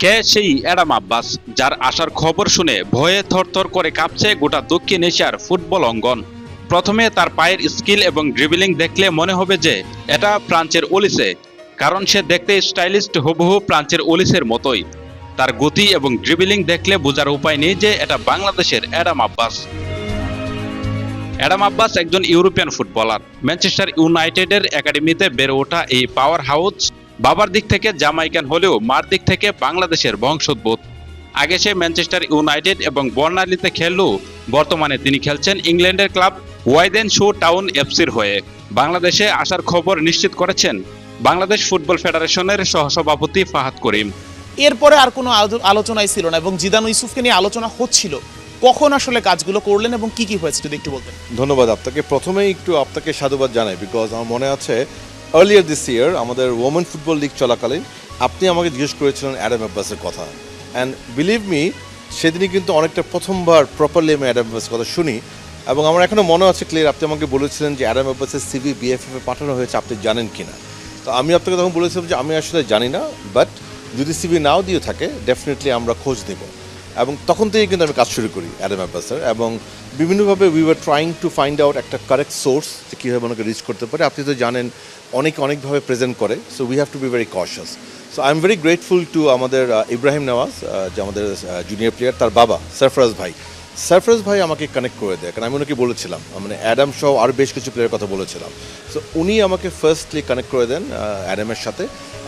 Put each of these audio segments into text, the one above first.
কে সেই অ্যাডাম আব্বাস, যার আসার খবর শুনে ভয়ে থরথর করে কাঁপছে গোটা দক্ষিণ এশিয়ার ফুটবল অঙ্গন। প্রথমে তার পায়ের স্কিল এবং ড্রিবলিং দেখলে মনে হবে যে এটা ফ্রান্সের ওলিসে, কারণ সে দেখতে স্টাইলিস্ট হুবহু ফ্রান্সের ওলিসের মতোই। তার গতি এবং ড্রিবলিং দেখলে বোঝার উপায় নেই যে এটা বাংলাদেশের অ্যাডাম আব্বাস। অ্যাডাম আব্বাস একজন ইউরোপিয়ান ফুটবলার। ম্যানচেস্টার ইউনাইটেডের একাডেমিতে বেড়ে ওঠা এই পাওয়ার হাউস বাবার দিক থেকে জামাইকান হলেও মার দিক থেকে বাংলাদেশের বংশোদ্ভূত। আগে সে ম্যানচেস্টার ইউনাইটেড এবং বর্ণালীতে খেললেও বর্তমানে তিনি খেলছেন ইংল্যান্ডের ক্লাব ওয়াইদেনশো টাউন এফসির হয়ে। বাংলাদেশে আসার খবর নিশ্চিত করেছেন বাংলাদেশ ফুটবল ফেডারেশনের সহসভাপতি ফাহাদ করিম। এরপরে আর কোনো আলোচনাই ছিল না এবং জিদান ইউসুফকে নিয়ে আলোচনা হচ্ছিল। কখন আসলে কাজগুলো করলেন এবং কি কি হয়েছে যদি একটু বলতেন। ধন্যবাদ আপনাকে। প্রথমেই একটু আপনাকে সাধুবাদ জানাই, বিকজ আমার মনে আছে আর্লিয়ার দিস ইয়ার আমাদের ওমেন ফুটবল লিগ চলাকালীন আপনি আমাকে জিজ্ঞেস করেছিলেন অ্যাডাম আব্বাসের কথা, অ্যান্ড বিলিভ মি সেদিনই কিন্তু অনেকটা প্রথমবার প্রপারলি আমি অ্যাডাম আব্বাসের কথা শুনি। এবং আমার এখনও মনে আছে ক্লিয়ার, আপনি আমাকে বলেছিলেন যে অ্যাডাম আব্বাসের সিভি বিএফএফে পাঠানো হয়েছে, আপনি জানেন কি না। তো আমি আপনাকে তখন বলেছিলাম যে আমি আসলে জানি না, বাট যদি সিভি নাও দিয়ে থাকে ডেফিনেটলি আমরা খোঁজ নেব। এবং তখন থেকে কিন্তু আমি কাজ শুরু করি অ্যাডাম আব্বাসের, এবং বিভিন্নভাবে we were trying to find out একটা কারেক্ট সোর্স যে কীভাবে ওনাকে রিচ করতে পারে। আপনি তো জানেন অনেকভাবে প্রেজেন্ট করে, so we have to be very কশাস। So I am very grateful to আমাদের ইব্রাহিম নওয়াজ, যে আমাদের জুনিয়র প্লেয়ার, তার বাবা সারফরাজ ভাই আমাকে কানেক্ট করে দেয়, কারণ আমি ওনাকে বলেছিলাম, মানে অ্যাডাম সহ আরও বেশ কিছু প্লেয়ারের কথা বলেছিলাম। সো উনি আমাকে ফার্স্টলি কানেক্ট করে দেন অ্যাডামের সাথে,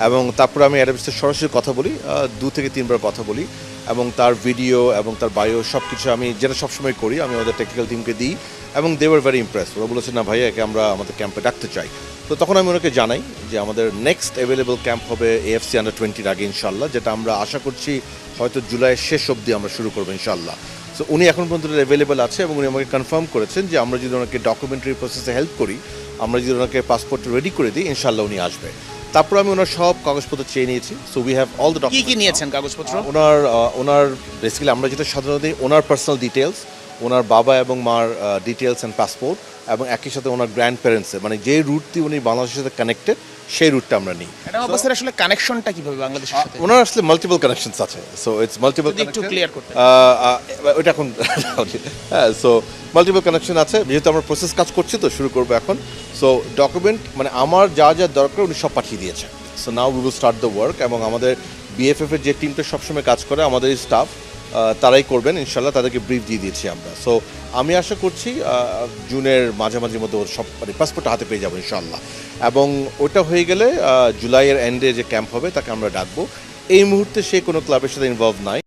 এবং তারপরে আমি অ্যাডামের সাথে সরাসরি কথা বলি, 2 থেকে 3 বার কথা বলি, এবং তার ভিডিও এবং তার বায়ো সব কিছু আমি যেটা সবসময় করি আমি আমাদের টেকনিক্যাল টিমকে দিই, এবং দে ওয়ার ভেরি ইমপ্রেস। ওরা বলেছে না ভাইয়া, একে আমরা আমাদের ক্যাম্পে ডাকতে চাই। তো তখন আমি ওনাকে জানাই যে আমাদের নেক্সট অ্যাভেলেবল ক্যাম্প হবে AFC আন্ডার-20 আগে ইনশাল্লাহ, যেটা আমরা আশা করছি হয়তো জুলাইয়ের শেষ অবধি আমরা শুরু করবো ইনশাল্লাহ। সো উনি এখন পর্যন্ত অ্যাভেলেবেল আছে, এবং উনি আমাকে কনফার্ম করেছেন যে আমরা যদি ওনাকে ডকুমেন্টারি প্রসেসে হেল্প করি, আমরা যদি ওনাকে পাসপোর্ট রেডি করে দিই, ইনশাল্লাহ উনি আসবে। তারপর আমি ওনার সব কাগজপত্র চেয়ে নিয়েছি। So we have all the কি কি নিয়েছেন কাগজপত্র? ওনার বেসিক্যালি আমরা যেটা সাধারণত দিই, ওনার পার্সোনাল ডিটেলস, ওনার বাবা এবং মার ডিটেলস অ্যান্ড পাসপোর্ট, এবং একই সাথে ওনার গ্র্যান্ড প্যারেন্টসের, মানে যে রুট দিয়ে উনি বাংলাদেশের সাথে কানেক্টেড সেই রুটটা আমরা নিই। অ্যাডাম আব্বাসের আসলে কানেকশনটা কিভাবে বাংলাদেশের সাথে? ওনার আসলে মাল্টিপল কানেকশনস আছে, সো ইটস মাল্টিপল। একটু ক্লিয়ার করতে ওইটা এখন হ্যাঁ, সো মাল্টিপল কানেকশন আছে, যেহেতু আমরা প্রসেস কাজ করছি তো শুরু করবো এখন। সো ডকুমেন্ট মানে আমার যা যা দরকার উনি সব পাঠিয়ে দিয়েছে। So now we will start the work, এবং আমাদের বিএফএফ এর যে টিমটা সবসময় কাজ করে, আমাদের স্টাফ তারাই করবেন ইনশাল্লাহ, তাদেরকে ব্রিফ দিয়ে দিয়েছি আমরা। সো আমি আশা করছি জুনের মাঝামাঝির মধ্যে ওর সব মানে পাসপোর্টটা হাতে পেয়ে যাবো ইনশাল্লাহ, এবং ওটা হয়ে গেলে জুলাইয়ের এন্ডে যে ক্যাম্প হবে তাকে আমরা ডাকবো। এই মুহূর্তে সে কোনো ক্লাবের সাথে ইনভলভ নাই।